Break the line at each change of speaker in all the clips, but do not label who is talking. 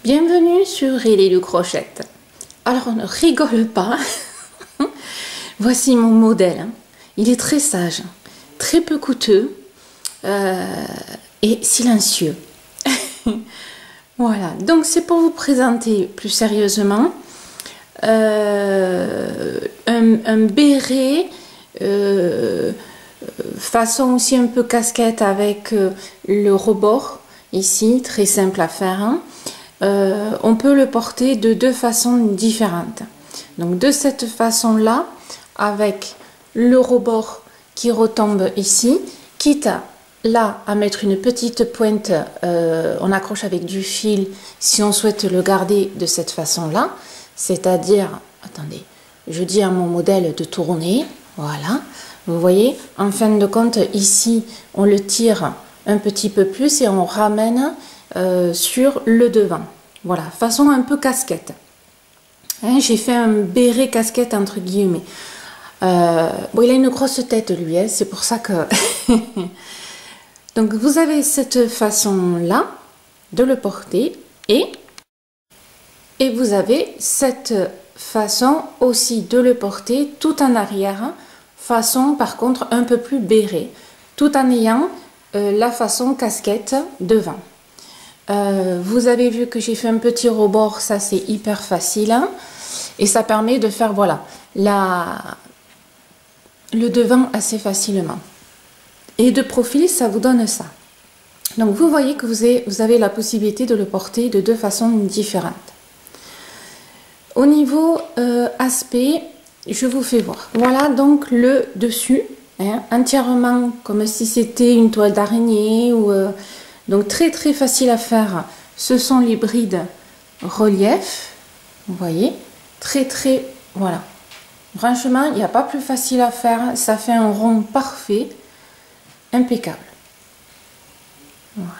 Bienvenue sur Rilly le Crochette. Alors ne rigole pas, voici mon modèle. Il est très sage, très peu coûteux et silencieux. Voilà, donc c'est pour vous présenter plus sérieusement un béret façon aussi un peu casquette avec le rebord ici, très simple à faire. On peut le porter de deux façons différentes. Donc de cette façon-là, avec le rebord qui retombe ici, quitte à mettre une petite pointe, on accroche avec du fil si on souhaite le garder de cette façon-là, c'est-à-dire, attendez, je dis à mon modèle de tourner, voilà, vous voyez, en fin de compte, ici, on le tire un petit peu plus et on ramène sur le devant. Voilà, façon un peu casquette. Hein, j'ai fait un béret casquette entre guillemets. Bon, il a une grosse tête lui, hein, c'est pour ça que... Donc vous avez cette façon-là de le porter et vous avez cette façon aussi de le porter tout en arrière, façon par contre un peu plus béret, tout en ayant la façon casquette devant. Vous avez vu que j'ai fait un petit rebord, ça c'est hyper facile hein, et ça permet de faire voilà le devant assez facilement et de profil ça vous donne ça. Donc vous voyez que vous avez la possibilité de le porter de deux façons différentes. Au niveau aspect, je vous fais voir. Voilà donc le dessus hein, entièrement comme si c'était une toile d'araignée ou donc très très facile à faire. Ce sont les brides relief, vous voyez, très très voilà. Franchement, il n'y a pas plus facile à faire, ça fait un rond parfait, impeccable. Voilà.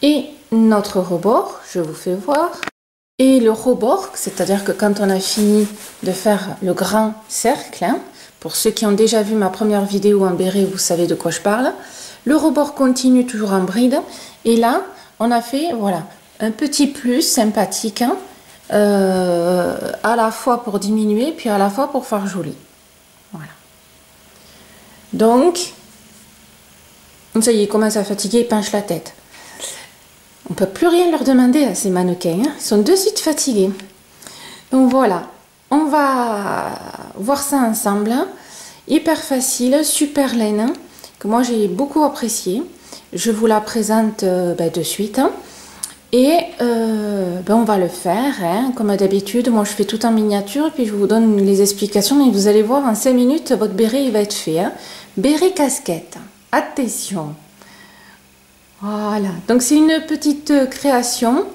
Et notre rebord, je vous fais voir. Et le rebord, c'est-à-dire que quand on a fini de faire le grand cercle, hein, pour ceux qui ont déjà vu ma première vidéo en béret, vous savez de quoi je parle. Le rebord continue toujours en bride. Et là, on a fait voilà un petit plus sympathique, hein, à la fois pour diminuer, puis à la fois pour faire joli. Voilà. Donc, ça y est, il commence à fatiguer, il penche la tête. On ne peut plus rien leur demander à ces mannequins, hein. Ils sont de suite fatigués. Donc voilà, on va voir ça ensemble. Hein. Hyper facile, super laine, que moi j'ai beaucoup apprécié. Je vous la présente de suite. Hein. Et on va le faire, hein. Comme d'habitude. Moi je fais tout en miniature, puis je vous donne les explications. Et vous allez voir, en 5 minutes, votre béret il va être fait. Hein. Béret casquette, attention. Voilà, donc c'est une petite création,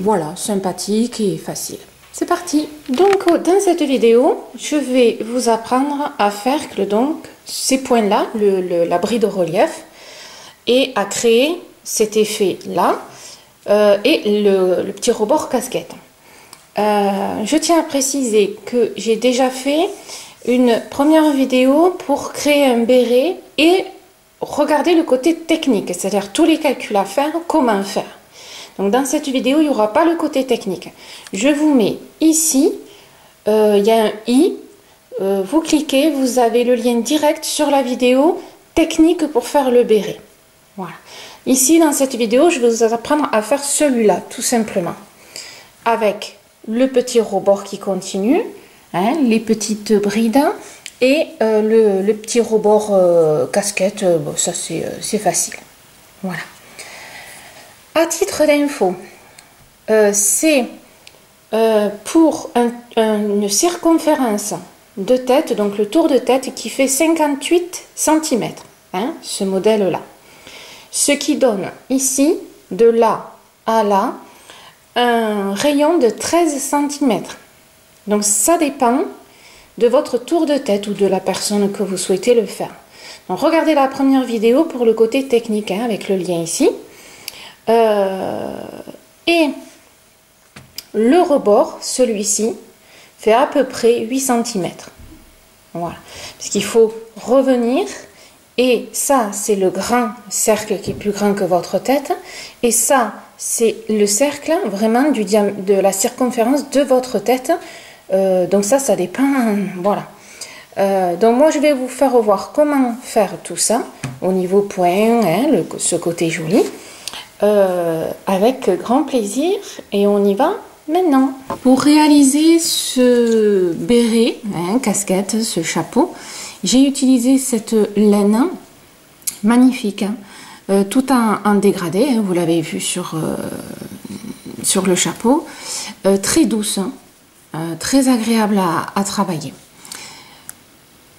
voilà, sympathique et facile. C'est parti. Donc dans cette vidéo, je vais vous apprendre à faire donc ces points-là, la bride relief, et à créer cet effet-là et le petit rebord casquette. Je tiens à préciser que j'ai déjà fait une première vidéo pour créer un béret et regardez le côté technique, c'est-à-dire tous les calculs à faire, comment faire. Donc dans cette vidéo, il n'y aura pas le côté technique. Je vous mets ici, il y a un i, vous cliquez, vous avez le lien direct sur la vidéo technique pour faire le béret. Voilà. Ici, dans cette vidéo, je vais vous apprendre à faire celui-là, tout simplement. Avec le petit rebord qui continue, hein, les petites brides, et le petit rebord casquette, bon, ça c'est facile. Voilà. À titre d'info, c'est pour une circonférence de tête, donc le tour de tête qui fait 58 cm, hein, ce modèle-là. Ce qui donne ici, de là à là, un rayon de 13 cm. Donc ça dépend de votre tour de tête ou de la personne que vous souhaitez le faire. Donc regardez la première vidéo pour le côté technique hein, avec le lien ici. Et le rebord, celui-ci, fait à peu près 8 cm. Voilà. Parce qu'il faut revenir Et ça, c'est le grand cercle qui est plus grand que votre tête. Et ça, c'est le cercle vraiment de la circonférence de votre tête. Donc ça dépend. Voilà. Donc moi, je vais vous faire voir comment faire tout ça au niveau point, hein, ce côté joli. Avec grand plaisir. Et on y va maintenant. Pour réaliser ce béret, hein, casquette, ce chapeau, j'ai utilisé cette laine magnifique, hein, tout en dégradé, hein, vous l'avez vu sur le chapeau, très douce, hein, très agréable à travailler.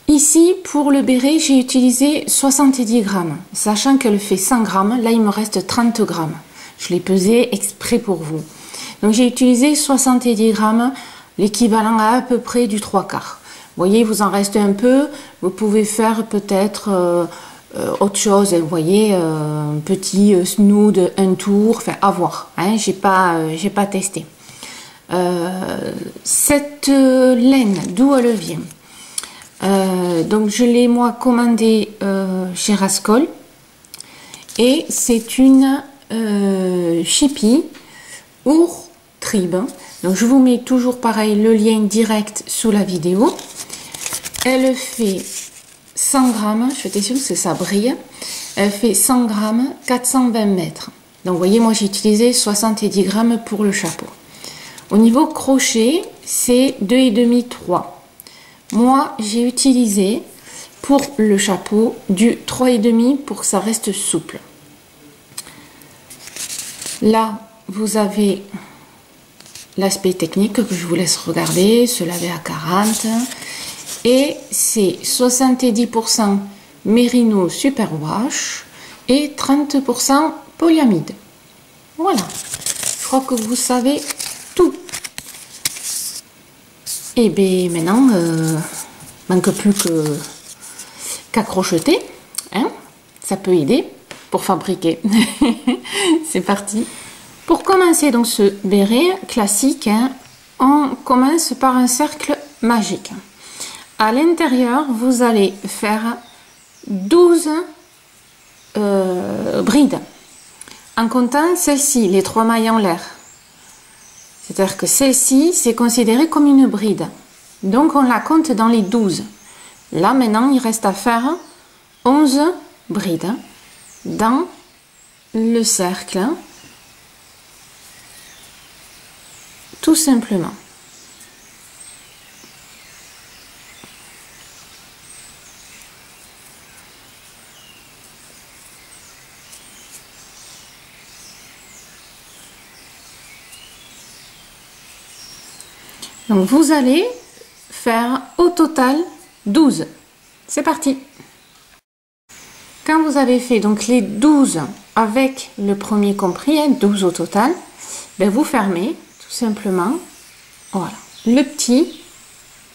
Ici, pour le béret, j'ai utilisé 70 grammes, sachant qu'elle fait 100 grammes, là il me reste 30 grammes. Je l'ai pesé exprès pour vous. Donc j'ai utilisé 70 grammes, l'équivalent à peu près du 3/4. Vous voyez, il vous en reste un peu. Vous pouvez faire peut-être autre chose. Vous voyez, un petit snood, un tour. Enfin, à voir. Hein, j'ai pas testé. Cette laine, d'où elle vient? Donc, je l'ai moi commandée chez Rascol. Et c'est une Chippy Our Tribe. Donc, je vous mets toujours pareil le lien direct sous la vidéo. Elle fait 100 grammes, je suis sûre que ça brille. Elle fait 100 grammes, 420 mètres. Donc, vous voyez, moi j'ai utilisé 70 grammes pour le chapeau. Au niveau crochet, c'est 2,5, 3. Moi, j'ai utilisé pour le chapeau du 3,5 pour que ça reste souple. Là, vous avez l'aspect technique que je vous laisse regarder, se laver à 40. Et c'est 70% Merino Superwash et 30% polyamide. Voilà, je crois que vous savez tout. Et bien maintenant, manque plus qu'à crocheter. Hein, ça peut aider pour fabriquer. C'est parti. Pour commencer donc ce béret classique, hein, on commence par un cercle magique. À l'intérieur, vous allez faire 12 brides. En comptant celle-ci, les 3 mailles en l'air. C'est-à-dire que celle-ci, c'est considéré comme une bride. Donc, on la compte dans les 12. Là, maintenant, il reste à faire 11 brides dans le cercle. Tout simplement. Donc vous allez faire au total 12. C'est parti. Quand vous avez fait donc les 12 avec le premier compris, hein, 12 au total, ben vous fermez tout simplement, voilà, le petit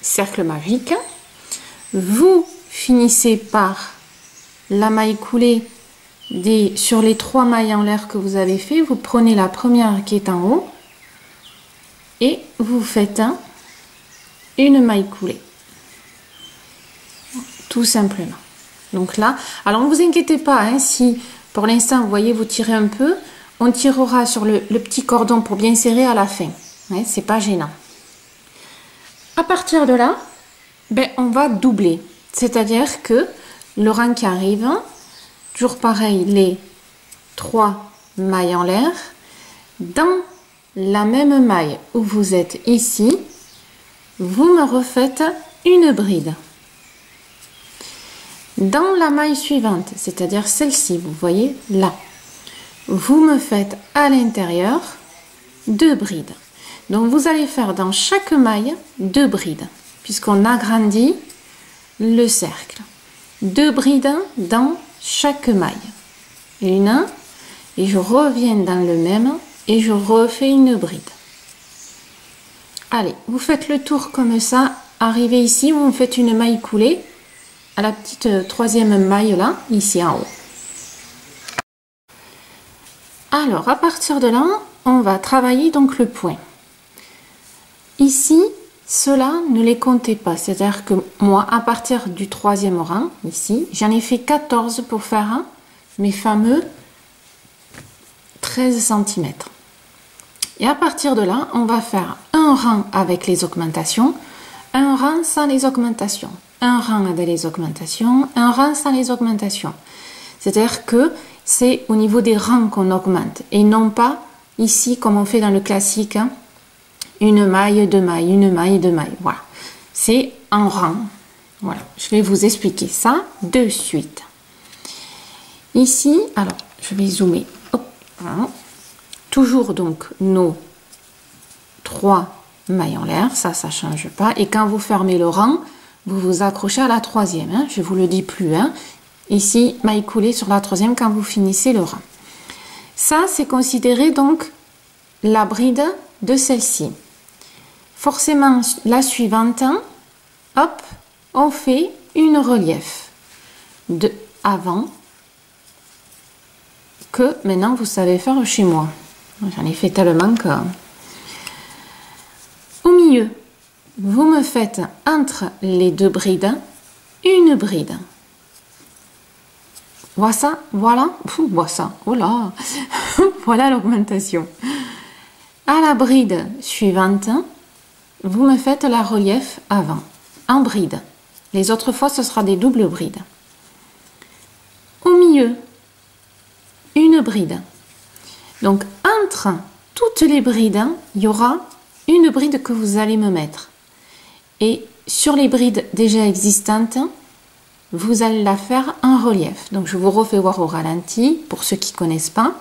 cercle magique. Vous finissez par la maille coulée sur les 3 mailles en l'air que vous avez fait. Vous prenez la première qui est en haut et vous faites une maille coulée, tout simplement. Donc là, alors ne vous inquiétez pas, hein, si pour l'instant vous voyez vous tirez un peu, on tirera sur le petit cordon pour bien serrer à la fin, hein, c'est pas gênant. À partir de là, ben, on va doubler, c'est-à-dire que le rang qui arrive, toujours pareil, les 3 mailles en l'air, dans la même maille où vous êtes ici, vous me refaites une bride. Dans la maille suivante, c'est-à-dire celle-ci, vous voyez là, vous me faites à l'intérieur 2 brides. Donc vous allez faire dans chaque maille 2 brides, puisqu'on agrandit le cercle. 2 brides dans chaque maille. Une, et je reviens dans le même, et je refais une bride. Allez, vous faites le tour comme ça, arrivez ici, vous me faites une maille coulée à la petite 3e maille là, ici en haut. Alors, à partir de là, on va travailler donc le point. Ici, cela ne les comptez pas. C'est-à-dire que moi, à partir du 3e rang, ici, j'en ai fait 14 pour faire mes fameux 13 cm. Et à partir de là, on va faire un rang avec les augmentations, un rang sans les augmentations, un rang avec les augmentations, un rang sans les augmentations. C'est-à-dire que c'est au niveau des rangs qu'on augmente et non pas ici comme on fait dans le classique, hein, une maille, deux mailles, une maille, deux mailles. Voilà, c'est en rang. Voilà, je vais vous expliquer ça de suite. Ici, alors je vais zoomer. Hop, voilà. Toujours donc nos 3 mailles en l'air, ça change pas. Et quand vous fermez le rang, vous vous accrochez à la 3e. Hein, je vous le dis plus. Hein. Ici, maille coulée sur la 3e quand vous finissez le rang. Ça, c'est considéré donc la bride de celle-ci. Forcément, la suivante, hop, on fait une relief de avant que maintenant vous savez faire chez moi. J'en ai fait tellement que... Au milieu, vous me faites entre les deux brides une bride. Voilà ça, voilà, voilà ça, oh là, voilà l'augmentation. À la bride suivante, vous me faites la relief avant, en bride. Les autres fois, ce sera des doubles brides. Au milieu, une bride. Donc, entre toutes les brides, il y aura une bride que vous allez me mettre. Et sur les brides déjà existantes, vous allez la faire en relief. Donc, je vous refais voir au ralenti, pour ceux qui ne connaissent pas.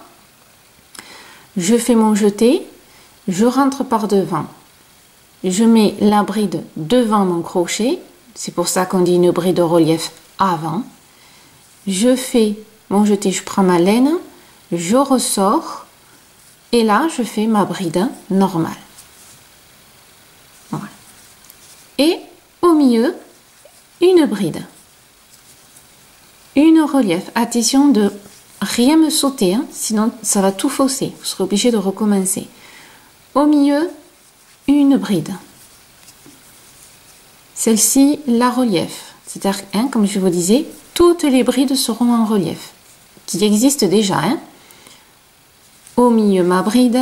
Je fais mon jeté, je rentre par devant. Je mets la bride devant mon crochet. C'est pour ça qu'on dit une bride de relief avant. Je fais mon jeté, je prends ma laine, je ressors. Et là, je fais ma bride normale. Voilà. Et au milieu, une bride. Une relief. Attention de rien me sauter, hein, sinon ça va tout fausser. Vous serez obligé de recommencer. Au milieu, une bride. Celle-ci, la relief. C'est-à-dire, hein, comme je vous disais, toutes les brides seront en relief. Qui existent déjà, hein. Au milieu ma bride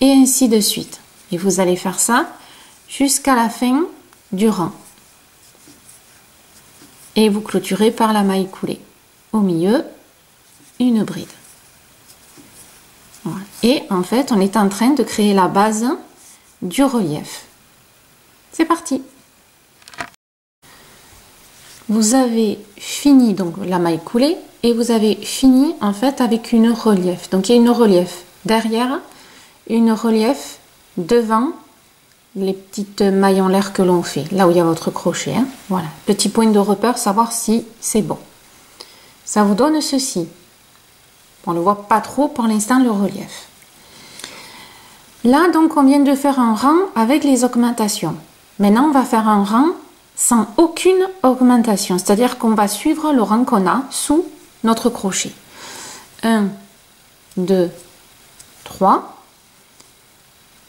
et ainsi de suite. Et vous allez faire ça jusqu'à la fin du rang. Et vous clôturez par la maille coulée. Au milieu, une bride. Voilà. Et en fait, on est en train de créer la base du relief. C'est parti. Vous avez fini donc la maille coulée et vous avez fini en fait avec une relief. Donc il y a une relief derrière, une relief devant les petites mailles en l'air que l'on fait, là où il y a votre crochet. Hein. Voilà, petit point de repère, savoir si c'est bon. Ça vous donne ceci. On ne voit pas trop pour l'instant le relief. Là donc on vient de faire un rang avec les augmentations. Maintenant on va faire un rang sans aucune augmentation, c'est-à-dire qu'on va suivre le rang qu'on a sous notre crochet. 1, 2, 3.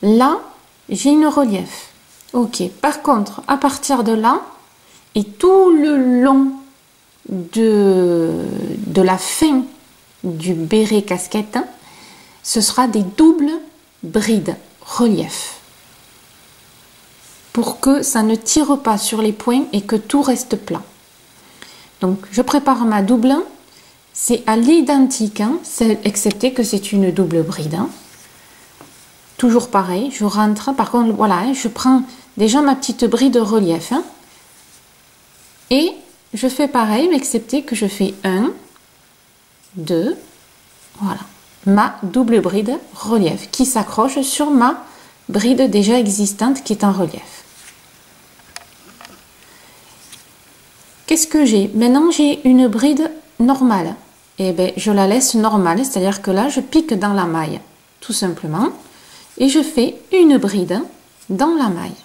Là, j'ai une relief. Ok. Par contre, à partir de là, et tout le long de la fin du béret casquette, ce sera des doubles brides relief. Pour que ça ne tire pas sur les points et que tout reste plat. Donc, je prépare ma double. C'est à l'identique, hein, excepté que c'est une double bride. Hein. Toujours pareil, je rentre. Par contre, voilà, hein, je prends déjà ma petite bride relief. Hein, et je fais pareil, mais excepté que je fais 1, 2, voilà. Ma double bride relief qui s'accroche sur ma bride déjà existante qui est en relief. Qu'est-ce que j'ai? Maintenant, j'ai une bride normale. Et bien, je la laisse normale, c'est-à-dire que là, je pique dans la maille, tout simplement. Et je fais une bride dans la maille.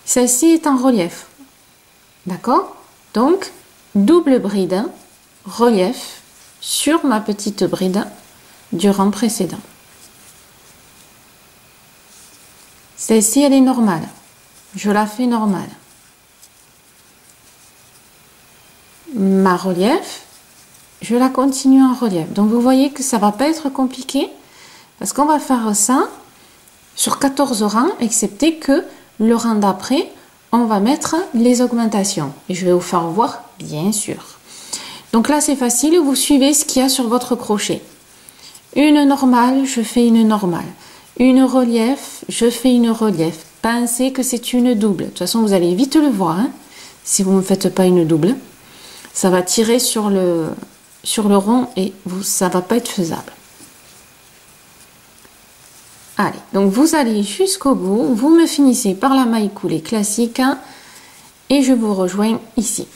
Celle-ci est en relief. D'accord? Donc, double bride, relief sur ma petite bride du rang précédent. Celle-ci, elle est normale. Je la fais normale. Ma relief, je la continue en relief. Donc, vous voyez que ça va pas être compliqué parce qu'on va faire ça sur 14 rangs, excepté que le rang d'après, on va mettre les augmentations. Et je vais vous faire voir, bien sûr. Donc là, c'est facile. Vous suivez ce qu'il y a sur votre crochet. Une normale, je fais une normale. Une relief, je fais une relief. Pensez que c'est une double. De toute façon, vous allez vite le voir. Hein, si vous ne faites pas une double, ça va tirer sur le rond et ça ne va pas être faisable. Allez, donc vous allez jusqu'au bout. Vous me finissez par la maille coulée classique hein, et je vous rejoins ici.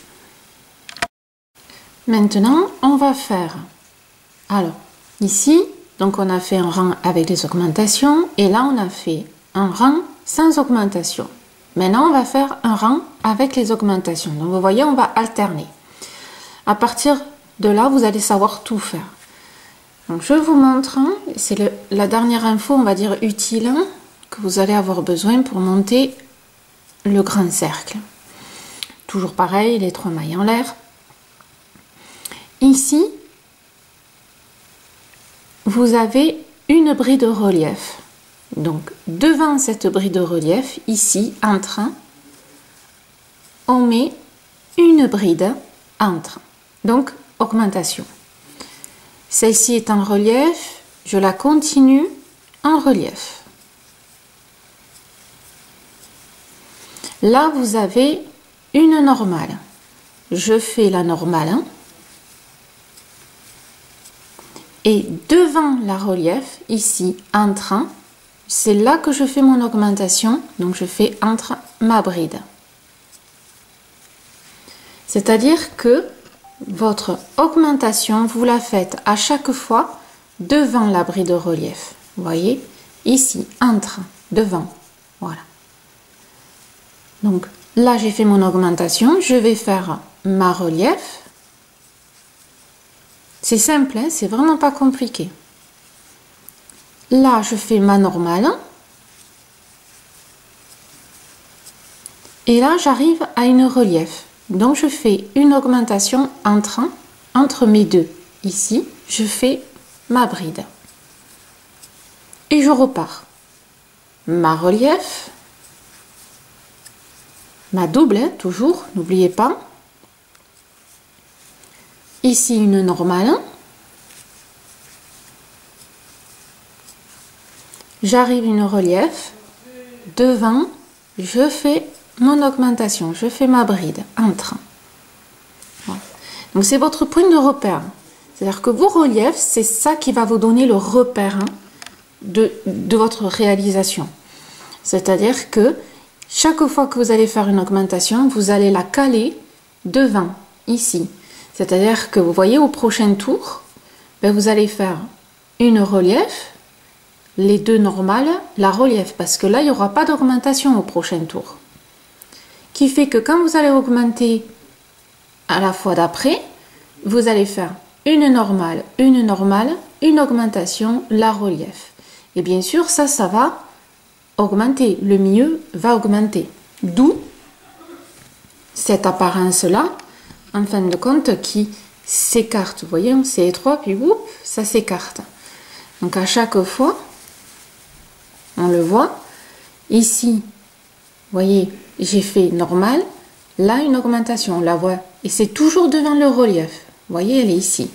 Maintenant, on va faire... Alors, ici, donc on a fait un rang avec les augmentations et là, on a fait un rang sans augmentation. Maintenant, on va faire un rang avec les augmentations. Donc, vous voyez, on va alterner. À partir de là, vous allez savoir tout faire. Donc, je vous montre, hein, c'est la dernière info, on va dire utile, hein, que vous allez avoir besoin pour monter le grand cercle. Toujours pareil, les 3 mailles en l'air. Ici, vous avez une bride de relief. Donc, devant cette bride de relief, ici, entre, on met une bride entre. Donc, augmentation. Celle-ci est en relief, je la continue en relief. Là, vous avez une normale. Je fais la normale. Hein, et devant la relief, ici, entre, c'est là que je fais mon augmentation. Donc, je fais entre ma bride. C'est-à-dire que votre augmentation, vous la faites à chaque fois devant la bride de relief. Vous voyez, ici, entre, devant. Voilà. Donc, là, j'ai fait mon augmentation. Je vais faire ma relief. C'est simple, hein, c'est vraiment pas compliqué. Là, je fais ma normale. Et là, j'arrive à une relief. Donc, je fais une augmentation entre mes deux. Ici, je fais ma bride. Et je repars. Ma relief. Ma double, hein, toujours, n'oubliez pas. Ici, une normale. J'arrive une relief. Devant, je fais mon augmentation. Je fais ma bride. Entre. Voilà. Donc, c'est votre point de repère. C'est-à-dire que vos reliefs, c'est ça qui va vous donner le repère hein, de votre réalisation. C'est-à-dire que chaque fois que vous allez faire une augmentation, vous allez la caler devant, ici. C'est-à-dire que vous voyez au prochain tour, ben vous allez faire une relief, les deux normales, la relief, parce que là, il n'y aura pas d'augmentation au prochain tour. Qui fait que quand vous allez augmenter à la fois d'après, vous allez faire une normale, une augmentation, la relief. Et bien sûr, ça va augmenter. Le milieu va augmenter. D'où cette apparence-là, en fin de compte, qui s'écarte. Vous voyez, c'est étroit, puis whoop, ça s'écarte. Donc à chaque fois, on le voit. Ici, vous voyez, j'ai fait normal. Là, une augmentation, on la voit. Et c'est toujours devant le relief. Vous voyez, elle est ici.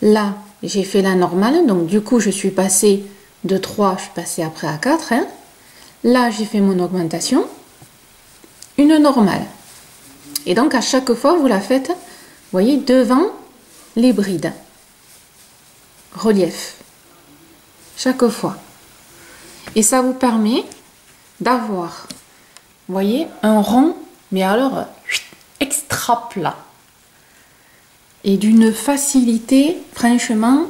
Là, j'ai fait la normale. Donc du coup, je suis passée de 3, je suis passée après à 4. Hein. Là, j'ai fait mon augmentation. Une normale. Et donc, à chaque fois, vous la faites, vous voyez, devant les brides. Relief. Chaque fois. Et ça vous permet d'avoir, vous voyez, un rond, mais alors, extra plat. Et d'une facilité, franchement,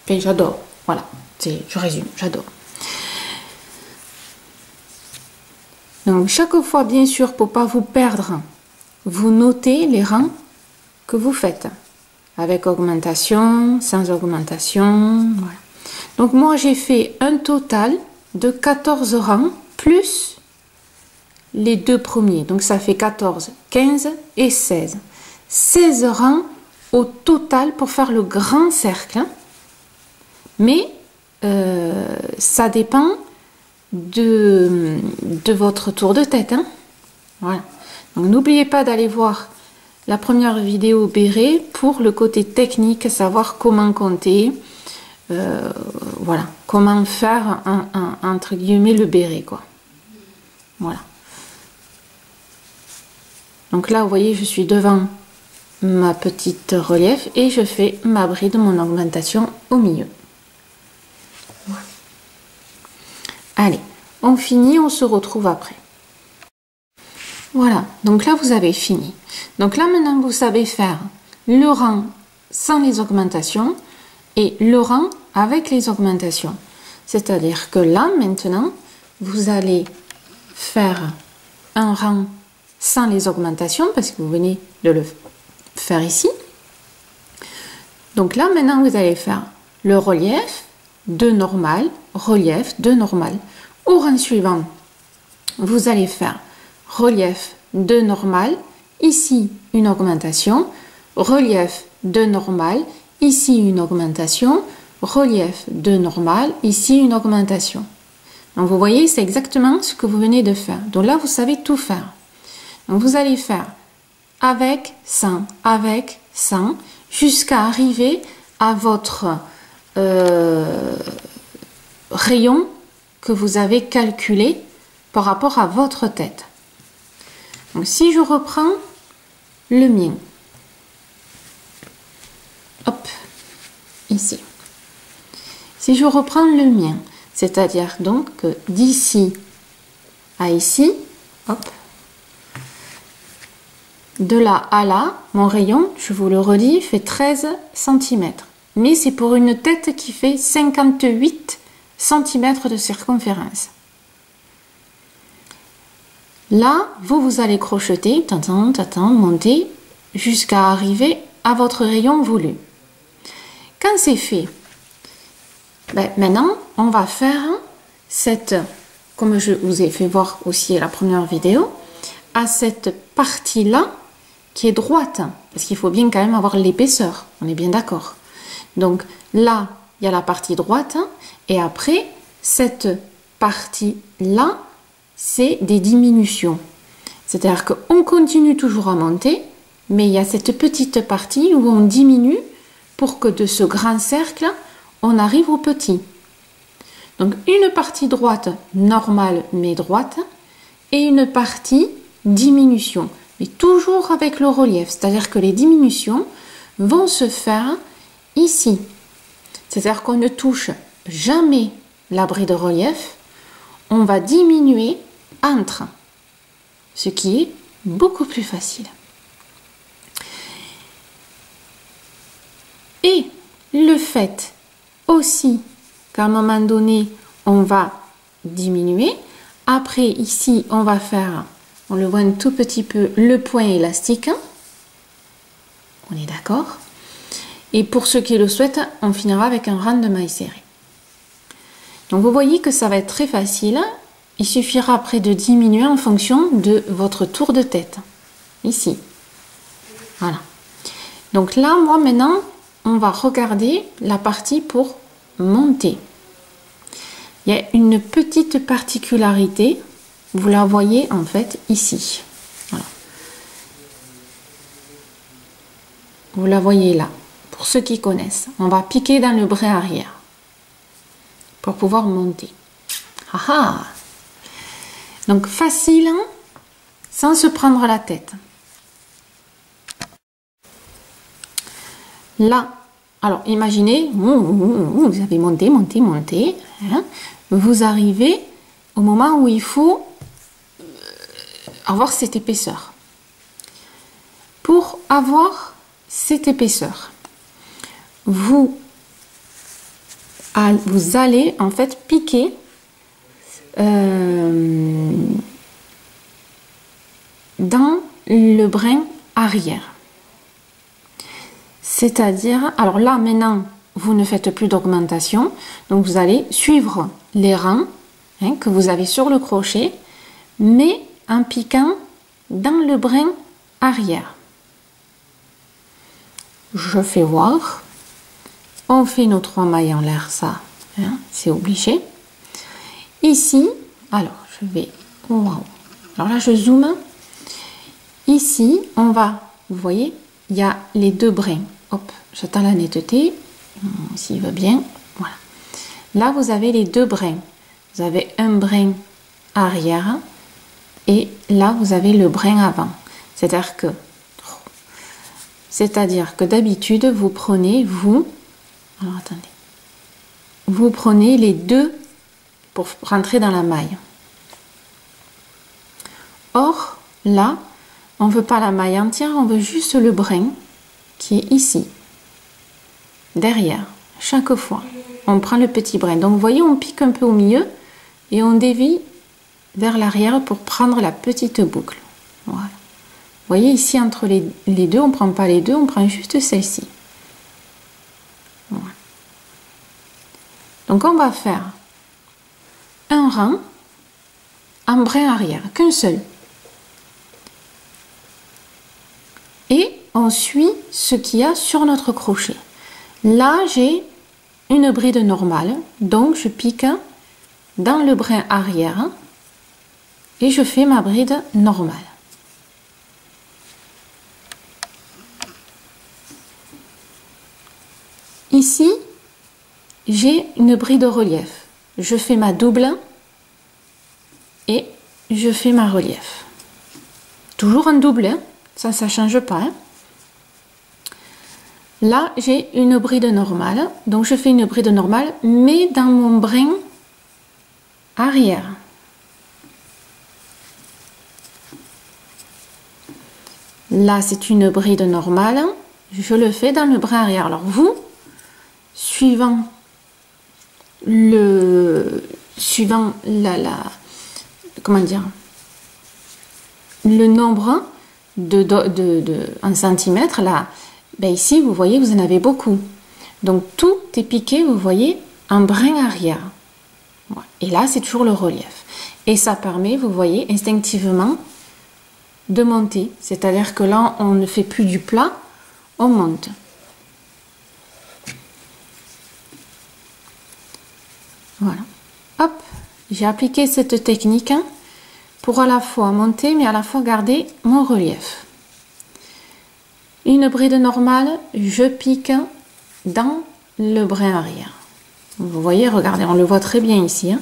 j'adore. Voilà, je résume, j'adore. Donc, chaque fois, bien sûr, pour ne pas vous perdre, vous notez les rangs que vous faites. Avec augmentation, sans augmentation. Voilà. Donc moi j'ai fait un total de 14 rangs plus les deux premiers. Donc ça fait 14, 15 et 16. 16 rangs au total pour faire le grand cercle. Mais ça dépend de votre tour de tête. Hein. Voilà. Donc n'oubliez pas d'aller voir la première vidéo béret pour le côté technique, savoir comment compter, voilà, comment faire entre guillemets le béret, quoi. Voilà. Donc là, vous voyez, je suis devant ma petite relief et je fais ma bride, mon augmentation au milieu. Voilà. Allez, on finit, on se retrouve après. Voilà, donc là vous avez fini. Donc là maintenant vous savez faire le rang sans les augmentations et le rang avec les augmentations. C'est-à-dire que là maintenant vous allez faire un rang sans les augmentations parce que vous venez de le faire ici. Donc là maintenant vous allez faire le relief, 2 normal, relief, 2 normal. Au rang suivant, vous allez faire relief 2 normal, ici une augmentation, relief 2 normal, ici une augmentation, relief 2 normal, ici une augmentation. Donc vous voyez, c'est exactement ce que vous venez de faire. Donc là, vous savez tout faire. Donc vous allez faire avec, sans, jusqu'à arriver à votre rayon que vous avez calculé par rapport à votre tête. Donc si je reprends le mien, hop, ici. Si je reprends le mien, c'est-à-dire donc que d'ici à ici, hop, de là à là, mon rayon, je vous le redis, fait 13 cm. Mais c'est pour une tête qui fait 58 cm de circonférence. Là, vous allez crocheter, monter, jusqu'à arriver à votre rayon voulu. Quand c'est fait, ben, maintenant, on va faire cette, comme je vous ai fait voir aussi à la première vidéo, à cette partie-là qui est droite, parce qu'il faut bien quand même avoir l'épaisseur, on est bien d'accord. Donc là, il y a la partie droite, et après, cette partie-là, c'est des diminutions. C'est-à-dire qu'on continue toujours à monter, mais il y a cette petite partie où on diminue pour que de ce grand cercle, on arrive au petit. Donc une partie droite normale mais droite et une partie diminution, mais toujours avec le relief. C'est-à-dire que les diminutions vont se faire ici. C'est-à-dire qu'on ne touche jamais la bride de relief, on va diminuer entre, ce qui est beaucoup plus facile. Et le fait aussi qu'à un moment donné, on va diminuer. Après, ici, on va faire, on le voit un tout petit peu, le point élastique. On est d'accord? Et pour ceux qui le souhaitent, on finira avec un rang de mailles serrées. Donc vous voyez que ça va être très facile. Il suffira après de diminuer en fonction de votre tour de tête. Ici. Voilà. Donc là, moi maintenant, on va regarder la partie pour monter. Il y a une petite particularité. Vous la voyez en fait ici. Voilà. Vous la voyez là. Pour ceux qui connaissent. On va piquer dans le bras arrière. Pour pouvoir monter. Ah ah! Donc facile, hein, sans se prendre la tête. Là, alors imaginez, vous avez monté, hein, vous arrivez au moment où il faut avoir cette épaisseur. Pour avoir cette épaisseur, vous allez en fait piquer dans le brin arrière. C'est-à-dire, alors là maintenant, vous ne faites plus d'augmentation. Donc vous allez suivre les rangs que vous avez sur le crochet, mais en piquant dans le brin arrière. Je fais voir. On fait nos 3 mailles en l'air, ça, c'est obligé. Ici, alors je vais au haut. Alors là, je zoome. Ici, on va, vous voyez, il y a les 2 brins. Hop, j'attends la netteté, s'il va bien. Voilà. Là, vous avez les 2 brins. Vous avez un brin arrière et là, vous avez le brin avant. C'est-à-dire que d'habitude, vous prenez, alors attendez, vous prenez les 2 pour rentrer dans la maille. Or, là, on ne veut pas la maille entière, on veut juste le brin qui est ici, derrière. Chaque fois, on prend le petit brin. Donc, vous voyez, on pique un peu au milieu et on dévie vers l'arrière pour prendre la petite boucle. Voilà. Vous voyez, ici, entre les 2, on ne prend pas les 2, on prend juste celle-ci. Voilà. Donc, on va faire un rang en brin arrière, qu'un seul. Et on suit ce qu'il y a sur notre crochet. Là, j'ai une bride normale, donc je pique dans le brin arrière et je fais ma bride normale. Ici, j'ai une bride relief. Je fais ma double et je fais ma relief. Toujours un double, ça ne change pas. Là, j'ai une bride normale, donc je fais une bride normale, mais dans mon brin arrière. Là, c'est une bride normale, je le fais dans le brin arrière. Alors vous, suivant comment dire, le nombre en centimètres, là, ben ici, vous voyez, vous en avez beaucoup. Donc, tout est piqué, vous voyez, en brin arrière. Et là, c'est toujours le relief. Et ça permet, vous voyez, instinctivement, de monter. C'est-à-dire que là, on ne fait plus du plat, on monte. Voilà. Hop, j'ai appliqué cette technique pour à la fois monter, mais à la fois garder mon relief. Une bride normale, je pique dans le brin arrière. Vous voyez, regardez, on le voit très bien ici.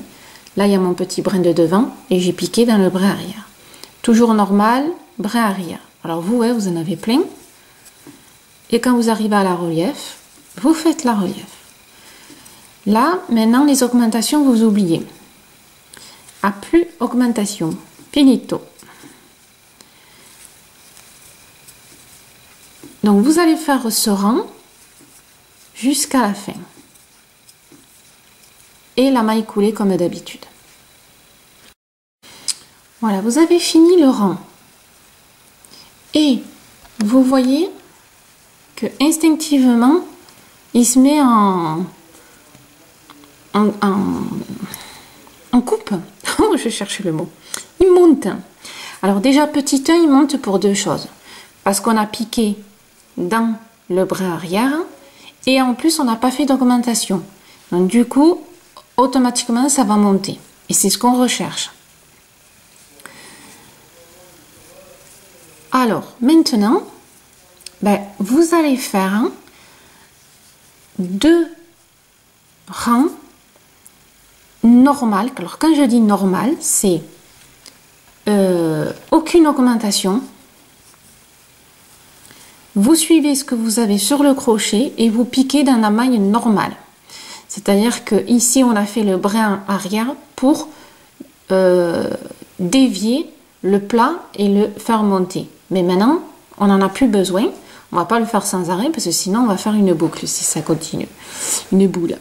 Là, il y a mon petit brin de devant et j'ai piqué dans le brin arrière. Toujours normal, brin arrière. Alors vous, vous en avez plein. Et quand vous arrivez à la relief, vous faites la relief. Là, maintenant, les augmentations, vous oubliez. À plus augmentation. Finito. Donc, vous allez faire ce rang jusqu'à la fin. Et la maille coulée comme d'habitude. Voilà, vous avez fini le rang. Et vous voyez que instinctivement, il se met en coupe. Oh, je cherche le mot. Il monte. Alors déjà, petit 1, il monte pour 2 choses. Parce qu'on a piqué dans le brin arrière et en plus, on n'a pas fait d'augmentation. Donc du coup, automatiquement, ça va monter. Et c'est ce qu'on recherche. Alors, maintenant, vous allez faire 2 rangs normal. Alors quand je dis normal, c'est aucune augmentation. Vous suivez ce que vous avez sur le crochet et vous piquez dans la maille normale. C'est-à-dire que ici on a fait le brin arrière pour dévier le plat et le faire monter. Mais maintenant, on n'en a plus besoin. On va pas le faire sans arrêt parce que sinon on va faire une boucle si ça continue. Une boule.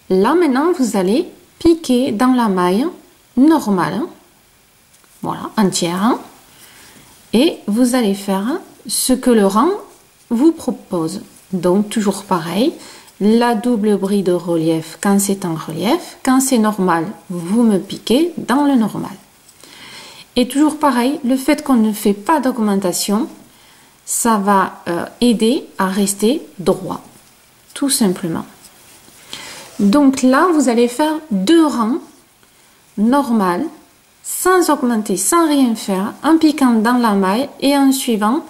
Là maintenant, vous allez piquer dans la maille normale. Voilà, entière. Et vous allez faire ce que le rang vous propose. Donc toujours pareil, la double bride de relief quand c'est en relief. Quand c'est normal, vous me piquez dans le normal. Et toujours pareil, le fait qu'on ne fait pas d'augmentation, ça va aider à rester droit, tout simplement. Donc là, vous allez faire 2 rangs normal, sans augmenter, sans rien faire, en piquant dans la maille et en suivant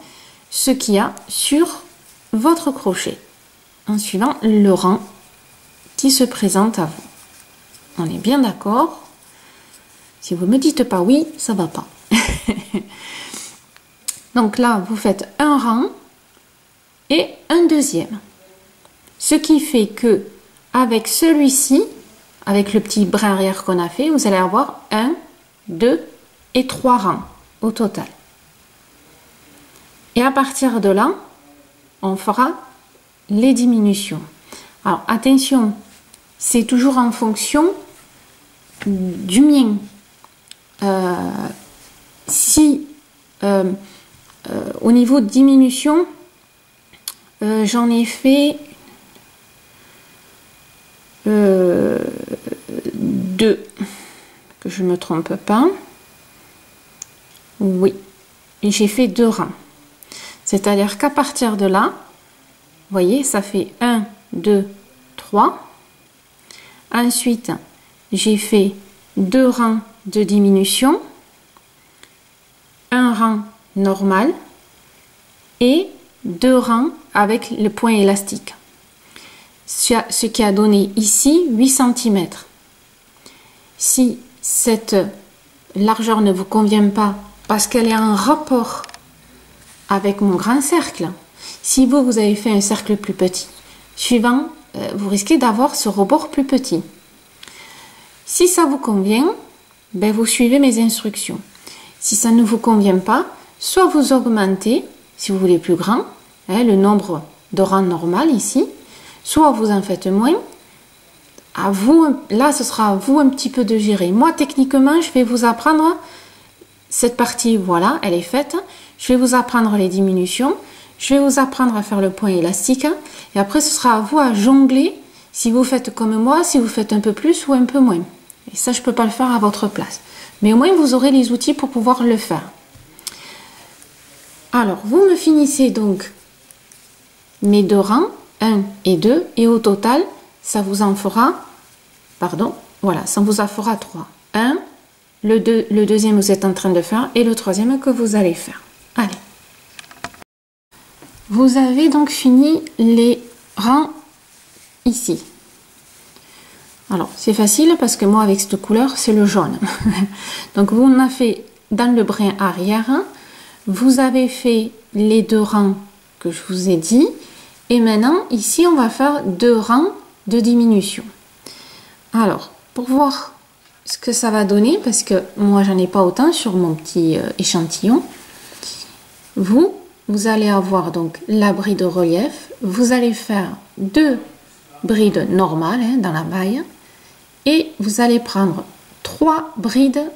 ce qu'il y a sur votre crochet, en suivant le rang qui se présente à vous. On est bien d'accord? Si vous me dites pas oui, ça va pas. Donc là, vous faites un rang et un deuxième. Ce qui fait que avec celui-ci, avec le petit brin arrière qu'on a fait, vous allez avoir 1, 2 et 3 rangs au total. Et à partir de là, on fera les diminutions. Alors attention, c'est toujours en fonction du mien. Si au niveau de diminution, j'en ai fait 2, que je ne me trompe pas. Oui, j'ai fait 2 rangs. C'est-à-dire qu'à partir de là, vous voyez, ça fait 1, 2, 3. Ensuite, j'ai fait 2 rangs de diminution, un rang normal et 2 rangs avec le point élastique. Ce qui a donné ici 8 cm. Si cette largeur ne vous convient pas parce qu'elle est en rapport avec mon grand cercle, si vous avez fait un cercle plus petit, suivant, vous risquez d'avoir ce rebord plus petit. Si ça vous convient, ben vous suivez mes instructions. Si ça ne vous convient pas, soit vous augmentez, si vous voulez plus grand, le nombre de rangs normal ici, soit vous en faites moins. À vous, là, ce sera à vous un petit peu de gérer. Moi, techniquement, je vais vous apprendre cette partie, voilà, elle est faite. Je vais vous apprendre les diminutions. Je vais vous apprendre à faire le point élastique. Et après, ce sera à vous à jongler si vous faites comme moi, si vous faites un peu plus ou un peu moins. Et ça, je ne peux pas le faire à votre place. Mais au moins, vous aurez les outils pour pouvoir le faire. Alors, vous me finissez donc mes 2 rangs, 1 et 2. Et au total, ça vous en fera, pardon, voilà, ça vous en fera 3. 1, le deuxième vous êtes en train de faire et le troisième que vous allez faire. Allez. Vous avez donc fini les rangs ici. Alors, c'est facile parce que moi, avec cette couleur, c'est le jaune. Donc, vous en avez fait dans le brin arrière. Vous avez fait les 2 rangs que je vous ai dit. Et maintenant, ici, on va faire 2 rangs de diminution. Alors, pour voir ce que ça va donner, parce que moi, j'en ai pas autant sur mon petit échantillon, vous allez avoir donc la bride de relief. Vous allez faire 2 brides normales dans la maille. Et vous allez prendre 3 brides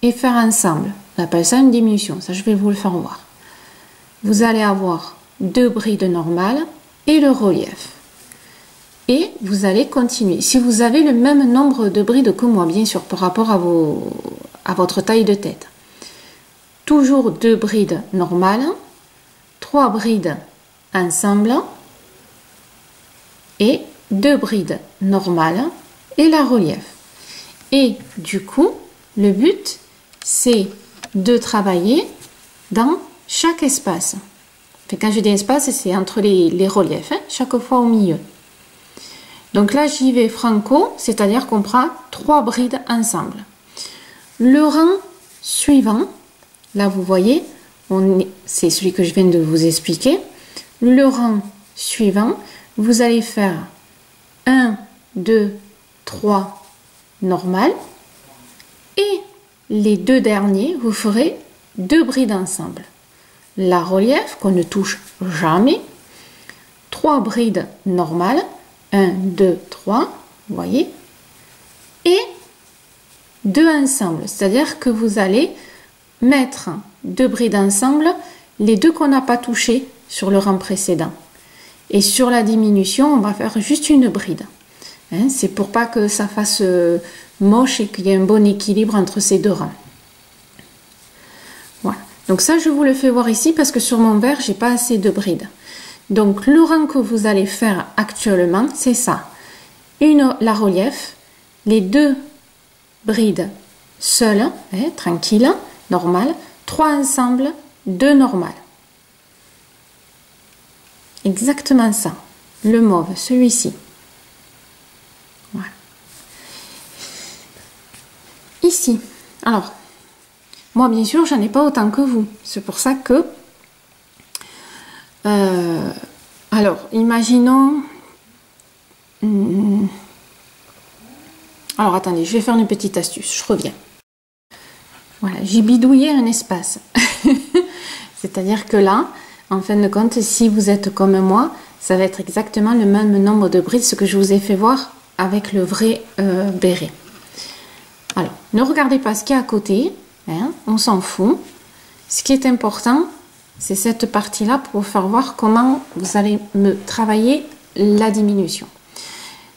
et faire ensemble. On appelle ça une diminution. Ça, je vais vous le faire voir. Vous allez avoir 2 brides normales et le relief. Et vous allez continuer. Si vous avez le même nombre de brides que moi, bien sûr, par rapport à votre taille de tête. Toujours 2 brides normales, 3 brides ensemble et 2 brides normales et la relief. Et du coup, le but, c'est de travailler dans chaque espace. Enfin, quand je dis espace, c'est entre les reliefs, chaque fois au milieu. Donc là, j'y vais franco, c'est-à-dire qu'on prend 3 brides ensemble. Le rang suivant, là vous voyez, c'est celui que je viens de vous expliquer. Le rang suivant, vous allez faire 1, 2, 3 normal et les 2 derniers, vous ferez 2 brides ensemble. La relief qu'on ne touche jamais, 3 brides normales, 1, 2, 3, vous voyez, et 2 ensemble, c'est-à-dire que vous allez mettre 2 brides ensemble, les 2 qu'on n'a pas touchées sur le rang précédent. Et sur la diminution, on va faire juste une bride. Hein, c'est pour pas que ça fasse moche et qu'il y ait un bon équilibre entre ces deux rangs. Voilà. Donc ça, je vous le fais voir ici parce que sur mon verre, j'ai pas assez de brides. Donc le rang que vous allez faire actuellement, c'est ça. La relief, les 2 brides seules, hein, tranquilles, normales, 3 ensemble, 2 normales. Exactement ça. Le mauve, celui-ci. Voilà. Ici. Alors, moi, bien sûr, j'en ai pas autant que vous. C'est pour ça que... alors, imaginons... Alors, attendez, je vais faire une petite astuce. Je reviens. Voilà, j'ai bidouillé un espace. C'est-à-dire que là, en fin de compte, si vous êtes comme moi, ça va être exactement le même nombre de brides, ce que je vous ai fait voir avec le vrai béret. Alors, ne regardez pas ce qu'il y a à côté, hein, on s'en fout. Ce qui est important, c'est cette partie-là pour vous faire voir comment vous allez me travailler la diminution.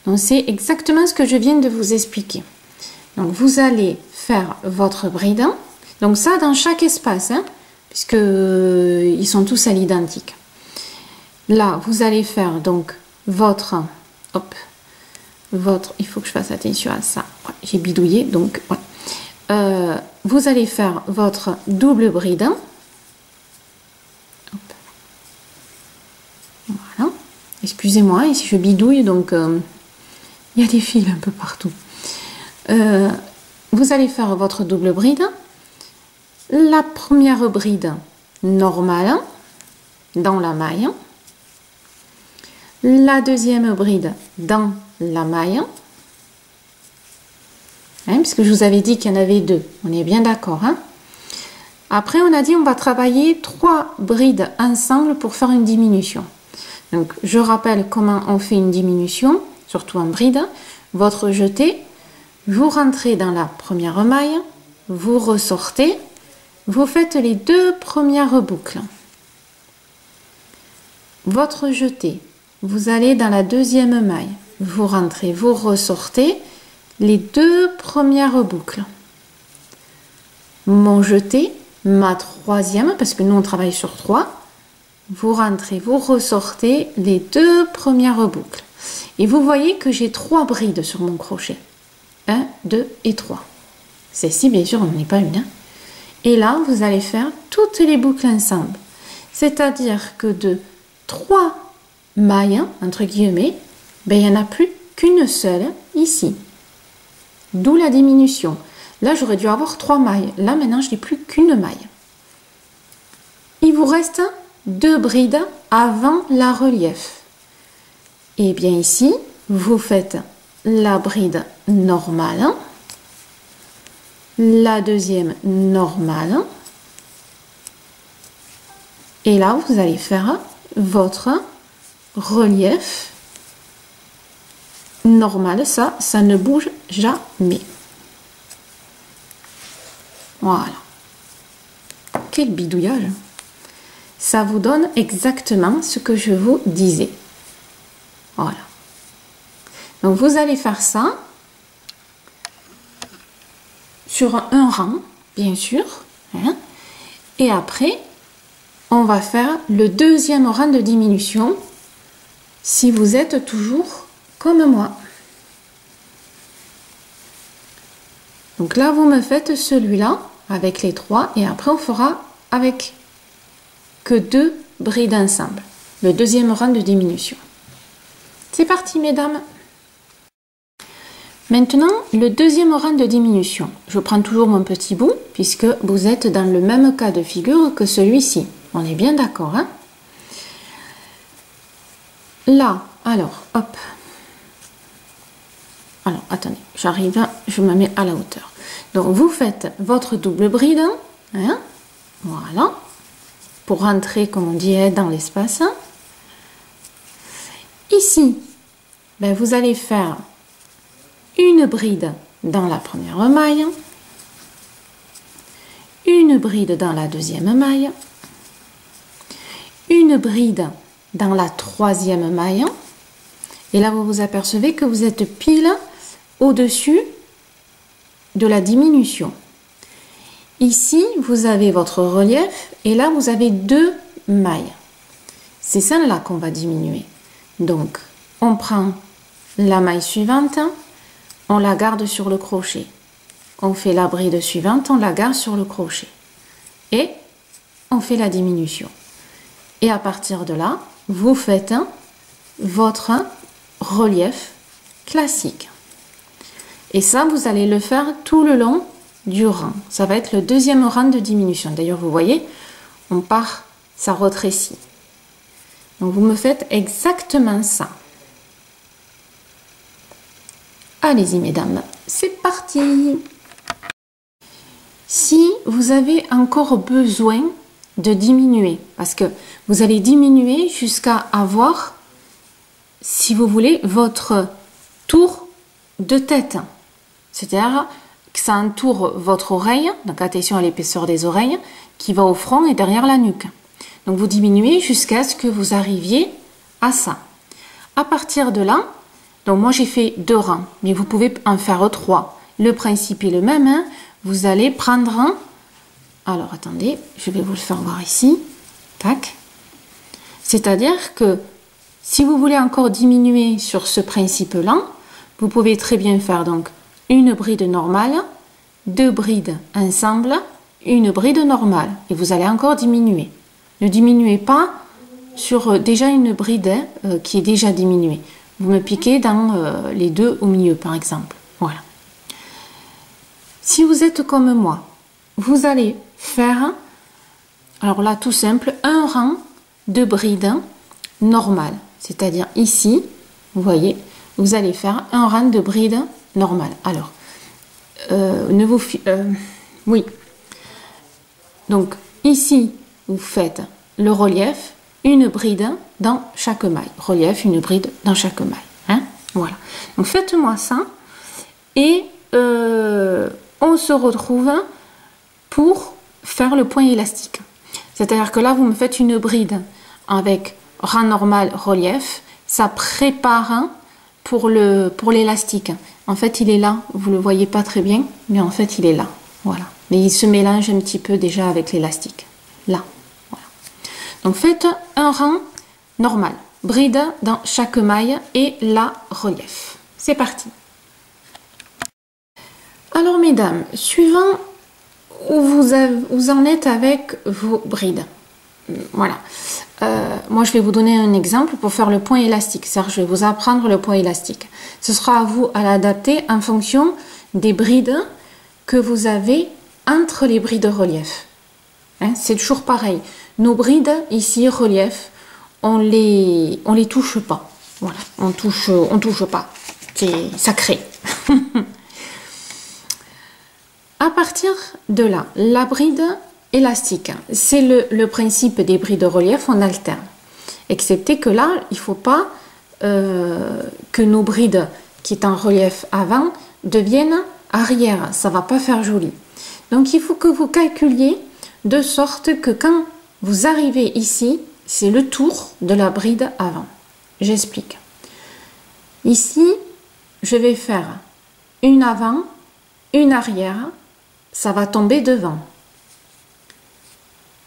Donc, c'est exactement ce que je viens de vous expliquer. Donc, vous allez faire votre bride. Donc, ça, dans chaque espace, hein, puisque ils sont tous à l'identique. Là, vous allez faire donc votre... Hop, votre... Il faut que je fasse attention à ça. Ouais, j'ai bidouillé, donc... Ouais. Vous allez faire votre double bride. Hop. Voilà. Excusez-moi, ici je bidouille, donc il y a des fils un peu partout. Vous allez faire votre double bride. La première bride normale dans la maille. La deuxième bride dans la maille. Hein, puisque je vous avais dit qu'il y en avait 2. On est bien d'accord. Hein? Après, on a dit on va travailler 3 brides ensemble pour faire une diminution. Donc, je rappelle comment on fait une diminution, surtout en bride. Votre jeté, vous rentrez dans la première maille, vous ressortez, vous faites les 2 premières boucles. Votre jeté, vous allez dans la deuxième maille, vous rentrez, vous ressortez les 2 premières boucles. Mon jeté, ma troisième, parce que nous on travaille sur 3, vous rentrez, vous ressortez les 2 premières boucles. Et vous voyez que j'ai 3 brides sur mon crochet. 1, 2 et 3. Celle-ci, bien sûr, on n'en est pas une. Hein. Et là, vous allez faire toutes les boucles ensemble. C'est-à-dire que de 3 mailles, entre guillemets, ben, il n'y en a plus qu'une seule ici. D'où la diminution. Là, j'aurais dû avoir 3 mailles. Là, maintenant, je n'ai plus qu'une maille. Il vous reste 2 brides avant la relief. Et bien ici, vous faites la bride normale, la deuxième normale, et là, vous allez faire votre relief normal. Ça ne bouge jamais. Voilà. Quel bidouillage! Ça vous donne exactement ce que je vous disais. Voilà. Donc, vous allez faire ça sur un rang, bien sûr. Hein, et après, on va faire le deuxième rang de diminution si vous êtes toujours comme moi. Donc là, vous me faites celui-là avec les 3 et après, on fera avec que 2 brides ensemble. Le deuxième rang de diminution. C'est parti, mesdames. Maintenant, le deuxième rang de diminution. Je prends toujours mon petit bout puisque vous êtes dans le même cas de figure que celui-ci. On est bien d'accord, hein? Là, alors, hop. Alors, attendez, j'arrive, je me mets à la hauteur. Donc, vous faites votre double bride, hein? Voilà. Pour rentrer, comme on dit, dans l'espace. Ici, ben, vous allez faire une bride dans la première maille, une bride dans la deuxième maille, une bride dans la troisième maille. Et là, vous vous apercevez que vous êtes pile au-dessus de la diminution. Ici, vous avez votre relief et là, vous avez 2 mailles. C'est celle-là qu'on va diminuer. Donc, on prend la maille suivante, on la garde sur le crochet. On fait la bride suivante, on la garde sur le crochet. Et on fait la diminution. Et à partir de là, vous faites votre relief classique. Et ça, vous allez le faire tout le long du rang. Ça va être le deuxième rang de diminution. D'ailleurs, vous voyez, on part, ça rétrécit. Donc, vous me faites exactement ça. Allez-y, mesdames, c'est parti! Si vous avez encore besoin de diminuer, parce que vous allez diminuer jusqu'à avoir, si vous voulez, votre tour de tête. C'est-à-dire que ça entoure votre oreille, donc attention à l'épaisseur des oreilles, qui va au front et derrière la nuque. Donc vous diminuez jusqu'à ce que vous arriviez à ça. À partir de là, donc moi j'ai fait 2 rangs, mais vous pouvez en faire 3. Le principe est le même, hein. Vous allez prendre un... Alors attendez, je vais vous le faire voir ici. Tac. C'est-à-dire que si vous voulez encore diminuer sur ce principe-là, vous pouvez très bien faire donc une bride normale, 2 brides ensemble, une bride normale. Et vous allez encore diminuer. Ne diminuez pas sur déjà une bride qui est déjà diminuée. Vous me piquez dans les 2 au milieu, par exemple. Voilà. Si vous êtes comme moi, vous allez faire, alors là, tout simple, un rang de bride normale. C'est-à-dire ici, vous voyez, vous allez faire un rang de bride normale. Alors, oui. Donc, ici, vous faites le relief, une bride dans chaque maille. Relief, une bride dans chaque maille. Hein? Voilà. Donc, faites-moi ça. Et on se retrouve pour faire le point élastique. C'est-à-dire que là, vous me faites une bride avec rang normal, relief. Ça prépare pour l'élastique. En fait, il est là. Vous ne le voyez pas très bien, mais en fait, il est là. Voilà. Mais il se mélange un petit peu déjà avec l'élastique. Là. Voilà. Donc, faites un rang normal. Bride dans chaque maille et la relief. C'est parti. Alors, mesdames, suivant où vous en êtes avec vos brides. Voilà. Moi, je vais vous donner un exemple pour faire le point élastique. C'est-à-dire, je vais vous apprendre le point élastique. Ce sera à vous à l'adapter en fonction des brides que vous avez entre les brides relief. Hein, c'est toujours pareil. Nos brides, ici, relief, on les touche pas. Voilà. On touche pas. C'est sacré. À partir de là, la bride élastique, c'est le principe des brides relief, on alterne. Excepté que là, il ne faut pas que nos brides qui est en relief avant deviennent arrière. Ça ne va pas faire joli. Donc, il faut que vous calculiez de sorte que quand vous arrivez ici, c'est le tour de la bride avant. J'explique. Ici, je vais faire une avant, une arrière. Ça va tomber devant.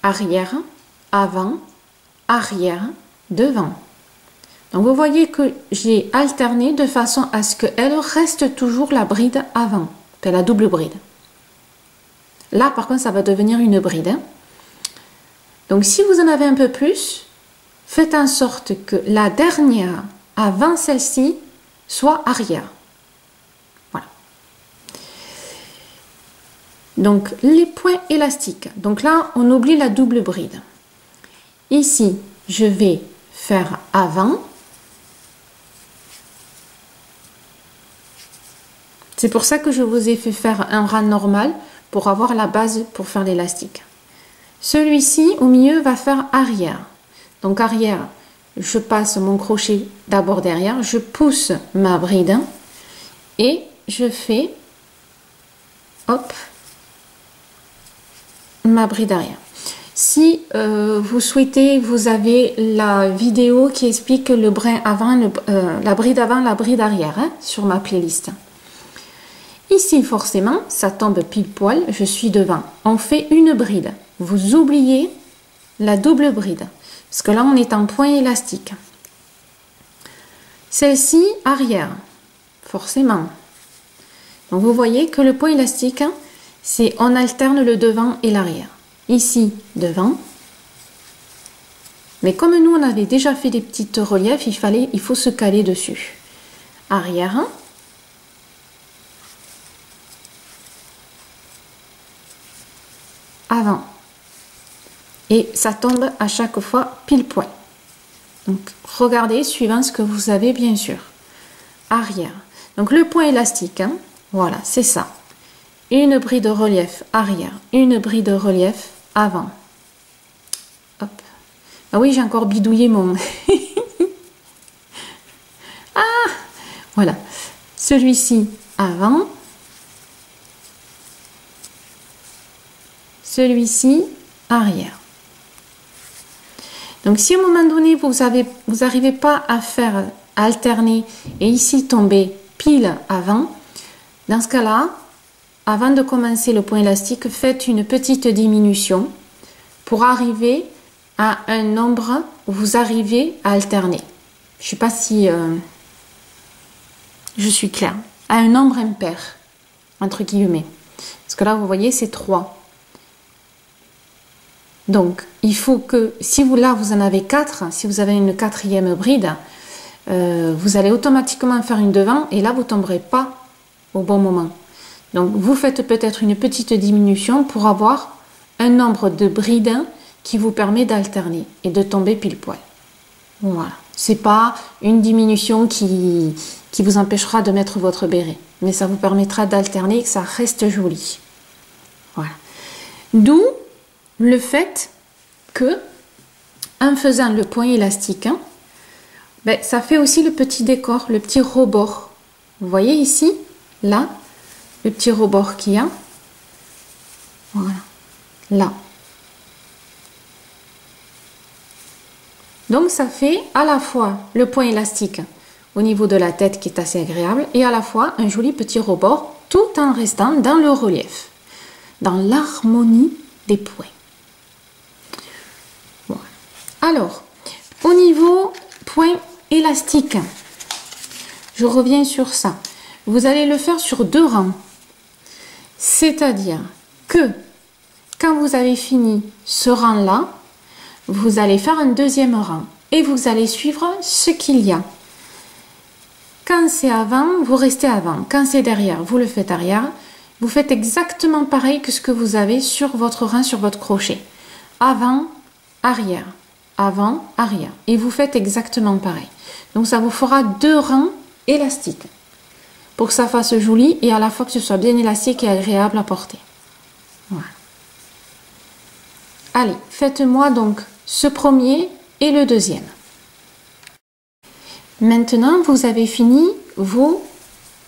Arrière, avant, arrière, devant. Donc vous voyez que j'ai alterné de façon à ce qu'elle reste toujours la bride avant, enfin la double bride. Là par contre ça va devenir une bride. Donc si vous en avez un peu plus, faites en sorte que la dernière avant celle-ci soit arrière. Donc, les points élastiques. Donc là, on oublie la double bride. Ici, je vais faire avant. C'est pour ça que je vous ai fait faire un rang normal pour avoir la base pour faire l'élastique. Celui-ci, au milieu, va faire arrière. Donc, arrière, je passe mon crochet d'abord derrière. Je pousse ma bride et je fais, hop, ma bride arrière. Si vous souhaitez, vous avez la vidéo qui explique le brin avant, la bride avant, la bride arrière hein, sur ma playlist. Ici, forcément, ça tombe pile poil, je suis devant. On fait une bride. Vous oubliez la double bride, parce que là, on est en point élastique. Celle-ci, arrière, forcément. Donc, vous voyez que le point élastique, hein, c'est on alterne le devant et l'arrière. Ici, devant. Mais comme nous, on avait déjà fait des petites reliefs, il faut se caler dessus. Arrière. Avant. Et ça tombe à chaque fois pile poil. Donc, regardez, suivant ce que vous avez, bien sûr. Arrière. Donc, le point élastique, hein, voilà, c'est ça. Une bride de relief arrière, une bride de relief avant. Hop. Ah oui, j'ai encore bidouillé mon... ah, voilà. Celui-ci avant. Celui-ci arrière. Donc, si à un moment donné, vous n'arrivez pas à faire alterner et ici tomber pile avant, dans ce cas-là, avant de commencer le point élastique, faites une petite diminution pour arriver à un nombre où vous arrivez à alterner. Je ne sais pas si je suis claire. À un nombre impair, entre guillemets. Parce que là, vous voyez, c'est 3. Donc, il faut que, si vous en avez 4, si vous avez une quatrième bride, vous allez automatiquement faire une devant et là, vous ne tomberez pas au bon moment. Donc, vous faites peut-être une petite diminution pour avoir un nombre de brides qui vous permet d'alterner et de tomber pile poil. Voilà. C'est pas une diminution qui vous empêchera de mettre votre béret, mais ça vous permettra d'alterner et que ça reste joli. Voilà. D'où le fait que, en faisant le point élastique, hein, ben, ça fait aussi le petit décor, le petit rebord. Vous voyez ici, là, le petit rebord qu'il y a. Voilà, là. Donc, ça fait à la fois le point élastique au niveau de la tête qui est assez agréable et à la fois un joli petit rebord tout en restant dans le relief, dans l'harmonie des points. Voilà. Alors, au niveau point élastique, je reviens sur ça. Vous allez le faire sur 2 rangs. C'est-à-dire que quand vous avez fini ce rang-là, vous allez faire un deuxième rang et vous allez suivre ce qu'il y a. Quand c'est avant, vous restez avant. Quand c'est derrière, vous le faites arrière. Vous faites exactement pareil que ce que vous avez sur votre rang, sur votre crochet. Avant, arrière. Avant, arrière. Et vous faites exactement pareil. Donc ça vous fera 2 rangs élastiques. Pour que ça fasse joli et à la fois que ce soit bien élastique et agréable à porter. Voilà. Allez, faites-moi donc ce premier et le deuxième. Maintenant, vous avez fini vos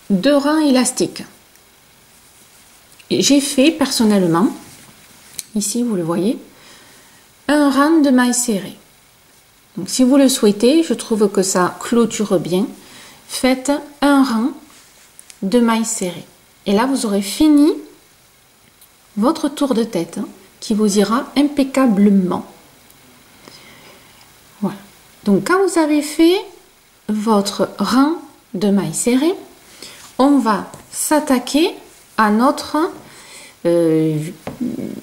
2 rangs élastiques. J'ai fait personnellement, ici vous le voyez, un rang de mailles serrées. Donc si vous le souhaitez, je trouve que ça clôture bien, faites un rang de mailles serrées. Et là, vous aurez fini votre tour de tête hein, qui vous ira impeccablement. Voilà. Donc, quand vous avez fait votre rang de mailles serrées, on va s'attaquer à notre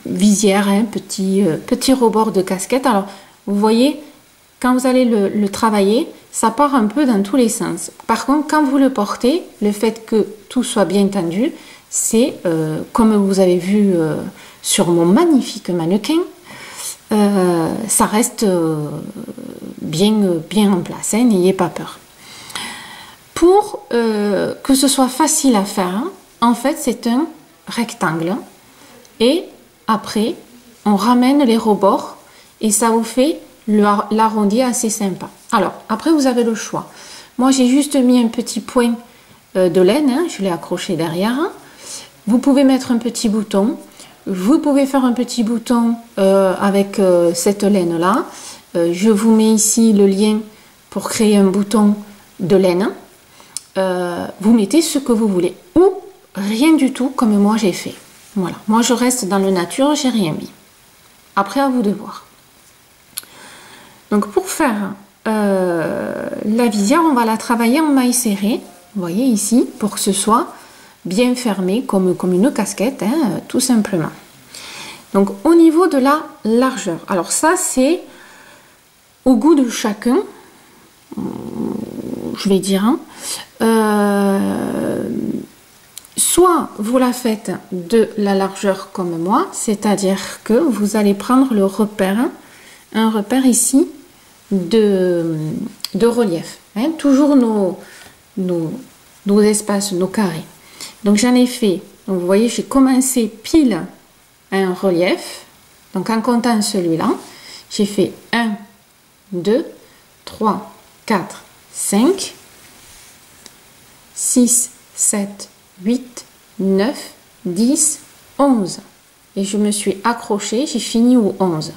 visière, hein, petit rebord de casquette. Alors, vous voyez, quand vous allez le travailler, ça part un peu dans tous les sens. Par contre, quand vous le portez, le fait que tout soit bien tendu, c'est, comme vous avez vu sur mon magnifique mannequin, ça reste bien en place, hein, n'ayez pas peur. Pour que ce soit facile à faire, hein, en fait, c'est un rectangle. Et après, on ramène les rebords et ça vous fait l'arrondi assez sympa. Alors, après, vous avez le choix. Moi, j'ai juste mis un petit point de laine, hein, je l'ai accroché derrière. Vous pouvez mettre un petit bouton. vous pouvez faire un petit bouton avec cette laine là. Je vous mets ici le lien pour créer un bouton de laine. Vous mettez ce que vous voulez ou rien du tout comme moi j'ai fait. Voilà, moi je reste dans le nature, j'ai rien mis. Après à vous de voir. Donc pour faire la visière, on va la travailler en maille serrée. Vous voyez ici, pour que ce soit bien fermé comme une casquette, hein, tout simplement. Donc au niveau de la largeur, alors ça c'est au goût de chacun, je vais dire, hein. Soit vous la faites de la largeur comme moi, c'est-à-dire que vous allez prendre le repère, un repère ici de relief, hein, toujours nos espaces, nos carrés. Donc j'en ai fait, donc vous voyez, j'ai commencé pile un relief, donc en comptant celui-là, j'ai fait 1, 2, 3, 4, 5, 6, 7, 8, 9, 10, 11. Et je me suis accrochée, j'ai fini au 11.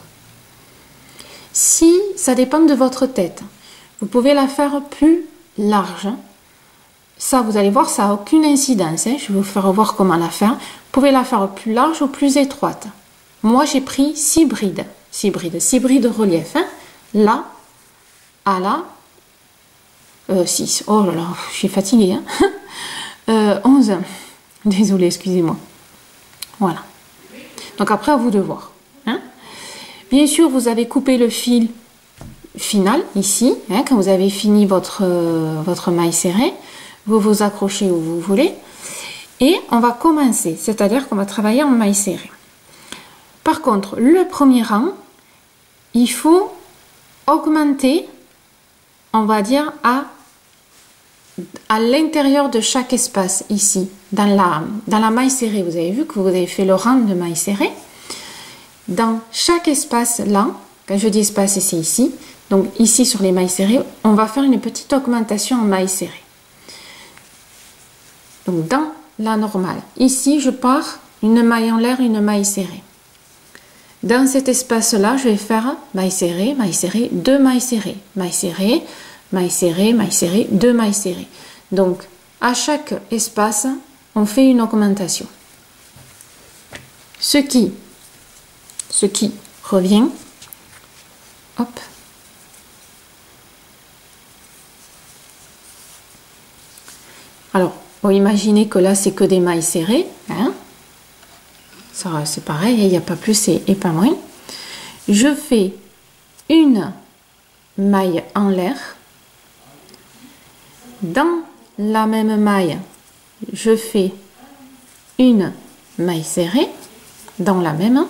Si ça dépend de votre tête, vous pouvez la faire plus large. Ça, vous allez voir, ça n'a aucune incidence. Hein. Je vais vous faire voir comment la faire. Vous pouvez la faire plus large ou plus étroite. Moi, j'ai pris 6 brides. 6 brides relief. Hein. Là, à là, 6. Oh là là, je suis fatiguée. Hein. 11. Désolée, excusez-moi. Voilà. Donc après, à vous de voir. Hein. Bien sûr, vous avez coupé le fil final, ici. Hein, quand vous avez fini votre maille serrée. Vous vous accrochez où vous voulez. Et on va commencer. C'est-à-dire qu'on va travailler en maille serrée. Par contre, le premier rang, il faut augmenter, on va dire, à l'intérieur de chaque espace ici, dans la maille serrée. Vous avez vu que vous avez fait le rang de maille serrée. Dans chaque espace là, quand je dis espace, c'est ici, donc ici sur les mailles serrées, on va faire une petite augmentation en maille serrée. Donc dans la normale, ici je pars une maille en l'air, une maille serrée. Dans cet espace là, je vais faire maille serrée, 2 mailles serrées, maille serrée, maille serrée, maille serrée, 2 mailles serrées. Donc à chaque espace, on fait une augmentation. Ce qui revient, hop, alors bon, imaginez que là c'est que des mailles serrées, hein. Ça c'est pareil, il n'y a pas plus et pas moins. Je fais une maille en l'air. Dans la même maille, je fais une maille serrée dans la même.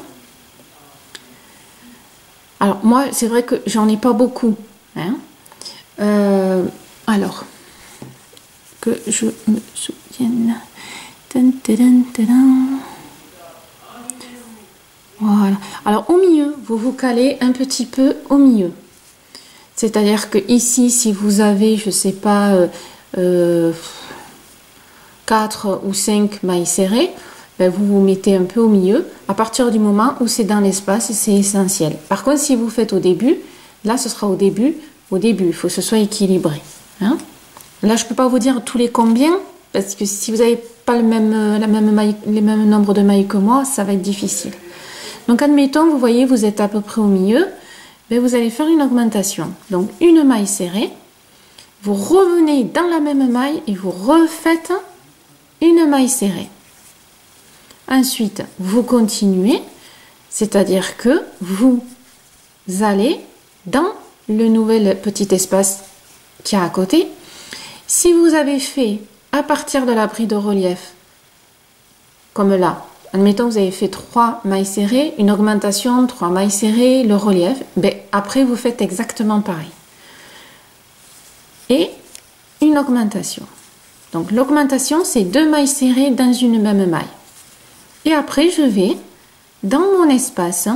Alors moi c'est vrai que j'en ai pas beaucoup, hein. Alors que je me souvienne. Voilà. Alors au milieu, vous vous calez un petit peu au milieu. C'est-à-dire que ici, si vous avez, je sais pas, 4 ou 5 mailles serrées, ben vous vous mettez un peu au milieu. À partir du moment où c'est dans l'espace, c'est essentiel. Par contre, si vous faites au début, là ce sera au début, il faut que ce soit équilibré. Hein. Là, je ne peux pas vous dire tous les combien, parce que si vous n'avez pas les mêmes nombres de mailles que moi, ça va être difficile. Donc, admettons, vous voyez, vous êtes à peu près au milieu, mais vous allez faire une augmentation. Donc, une maille serrée, vous revenez dans la même maille et vous refaites une maille serrée. Ensuite, vous continuez, c'est-à-dire que vous allez dans le nouvel petit espace qui est à côté. Si vous avez fait à partir de la bride de relief, comme là, admettons vous avez fait 3 mailles serrées, une augmentation, 3 mailles serrées, le relief, ben après vous faites exactement pareil. Et une augmentation. Donc l'augmentation, c'est 2 mailles serrées dans une même maille. Et après, je vais dans mon espace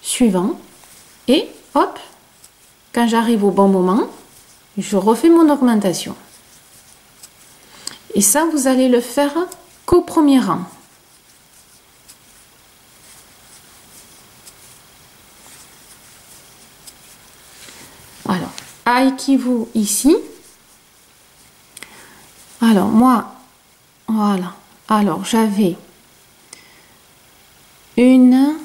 suivant et hop, quand j'arrive au bon moment, je refais mon augmentation. Et ça, vous allez le faire qu'au premier rang. Alors, Aikivu ici. Alors, moi, voilà. Alors, j'avais 1,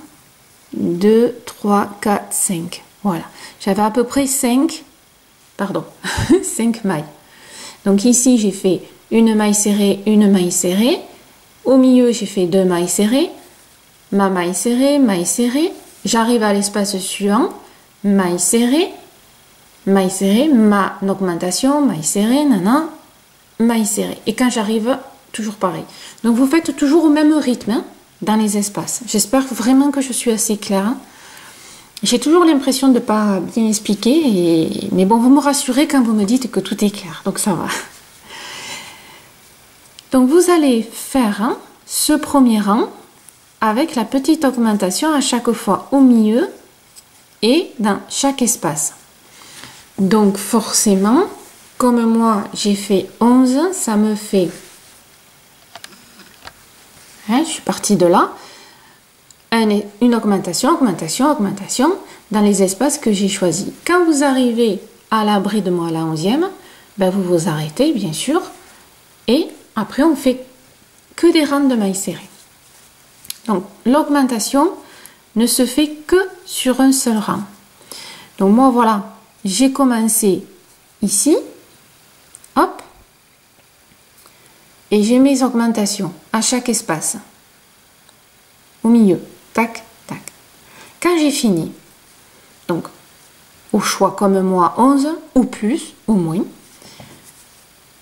2, 3, 4, 5. Voilà. J'avais à peu près 5 mailles. Donc ici, j'ai fait une maille serrée, une maille serrée. Au milieu, j'ai fait 2 mailles serrées. Ma maille serrée. J'arrive à l'espace suivant. Maille serrée, ma augmentation, maille serrée, maille serrée. Et quand j'arrive, toujours pareil. Donc vous faites toujours au même rythme hein, dans les espaces. J'espère vraiment que je suis assez claire. Hein. J'ai toujours l'impression de ne pas bien expliquer, mais bon, vous me rassurez quand vous me dites que tout est clair, donc ça va. Donc vous allez faire hein, ce premier rang avec la petite augmentation à chaque fois au milieu et dans chaque espace. Donc forcément, comme moi j'ai fait 11, ça me fait, hein, je suis partie de là, une augmentation dans les espaces que j'ai choisis. Quand vous arrivez à la bride moelle à la 11e, ben vous vous arrêtez bien sûr et après on fait que des rangs de mailles serrées. Donc l'augmentation ne se fait que sur un seul rang. Donc moi voilà, j'ai commencé ici, hop, et j'ai mes augmentations à chaque espace, au milieu. Tac, tac. Quand j'ai fini, donc au choix comme moi 11 ou plus ou moins,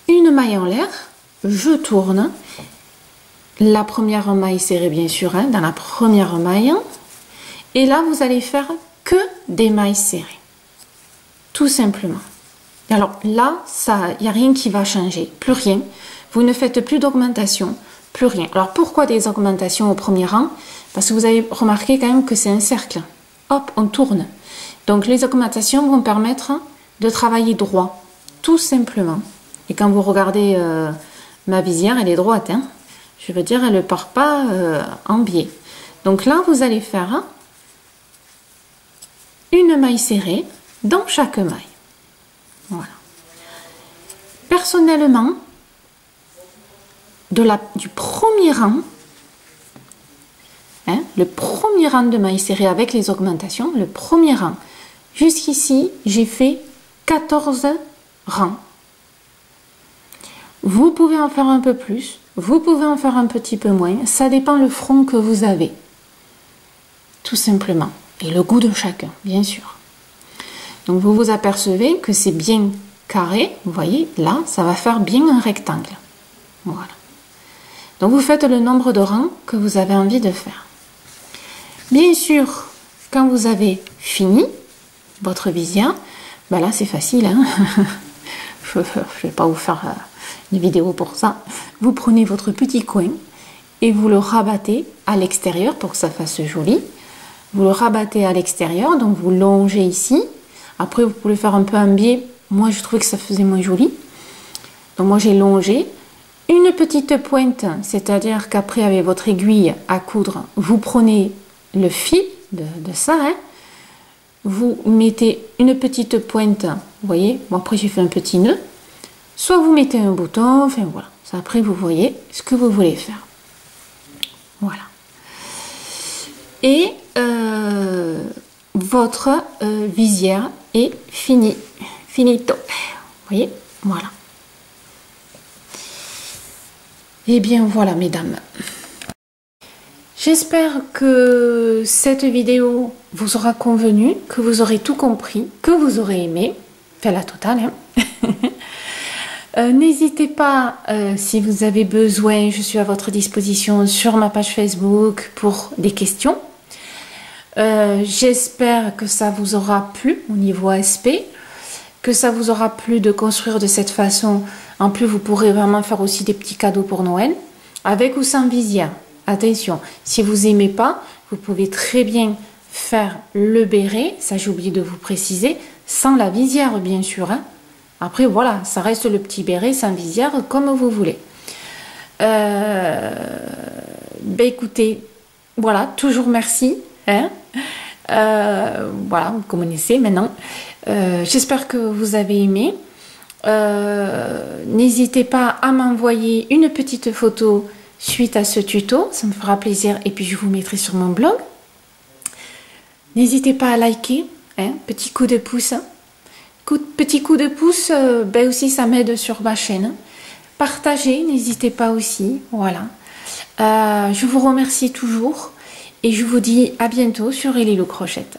une maille en l'air, je tourne, la première maille serrée bien sûr, hein, dans la première maille, et là vous allez faire que des mailles serrées, tout simplement. Alors là, il n'y a rien qui va changer, plus rien, vous ne faites plus d'augmentation, plus rien. Alors pourquoi des augmentations au premier rang? Parce que vous avez remarqué quand même que c'est un cercle. Hop, on tourne. Donc les augmentations vont permettre de travailler droit, tout simplement. Et quand vous regardez ma visière, elle est droite. Hein. Je veux dire, elle ne part pas en biais. Donc là, vous allez faire une maille serrée dans chaque maille. Voilà. Personnellement, du premier rang, hein, le premier rang de mailles serrées avec les augmentations, le premier rang, jusqu'ici, j'ai fait 14 rangs. Vous pouvez en faire un peu plus, vous pouvez en faire un petit peu moins, ça dépend le front que vous avez, tout simplement, et le goût de chacun, bien sûr. Donc vous vous apercevez que c'est bien carré, vous voyez, là, ça va faire bien un rectangle. Voilà. Donc vous faites le nombre de rangs que vous avez envie de faire. Bien sûr, quand vous avez fini votre visière, ben là c'est facile, hein. Je ne vais pas vous faire une vidéo pour ça. Vous prenez votre petit coin et vous le rabattez à l'extérieur pour que ça fasse joli. Vous le rabattez à l'extérieur, donc vous longez ici. Après vous pouvez faire un peu un biais. Moi je trouvais que ça faisait moins joli. Donc moi j'ai longé. Une petite pointe, c'est-à-dire qu'après avec votre aiguille à coudre, vous prenez le fil de ça, hein, vous mettez une petite pointe, vous voyez, bon après j'ai fait un petit nœud, soit vous mettez un bouton, enfin voilà, ça après vous voyez ce que vous voulez faire. Voilà. Et votre visière est finie, finito, vous voyez, voilà. Et bien voilà mesdames, j'espère que cette vidéo vous aura convenu, que vous aurez tout compris, que vous aurez aimé, enfin la totale. Hein. N'hésitez pas, si vous avez besoin, je suis à votre disposition sur ma page Facebook pour des questions. J'espère que ça vous aura plu au niveau aspect, que ça vous aura plu de construire de cette façon. En plus, vous pourrez vraiment faire aussi des petits cadeaux pour Noël, avec ou sans visière. Attention, si vous n'aimez pas, vous pouvez très bien faire le béret, ça j'ai oublié de vous préciser, sans la visière bien sûr. Hein. Après voilà, ça reste le petit béret sans visière comme vous voulez. Ben écoutez, voilà, toujours merci. Hein. Voilà, vous connaissez maintenant. J'espère que vous avez aimé. N'hésitez pas à m'envoyer une petite photo suite à ce tuto, ça me fera plaisir et puis je vous mettrai sur mon blog. N'hésitez pas à liker, hein, petit coup de pouce. Petit coup de pouce, ben aussi ça m'aide sur ma chaîne. Partagez, n'hésitez pas aussi, voilà. Je vous remercie toujours et je vous dis à bientôt sur Ellie Lou Crochette.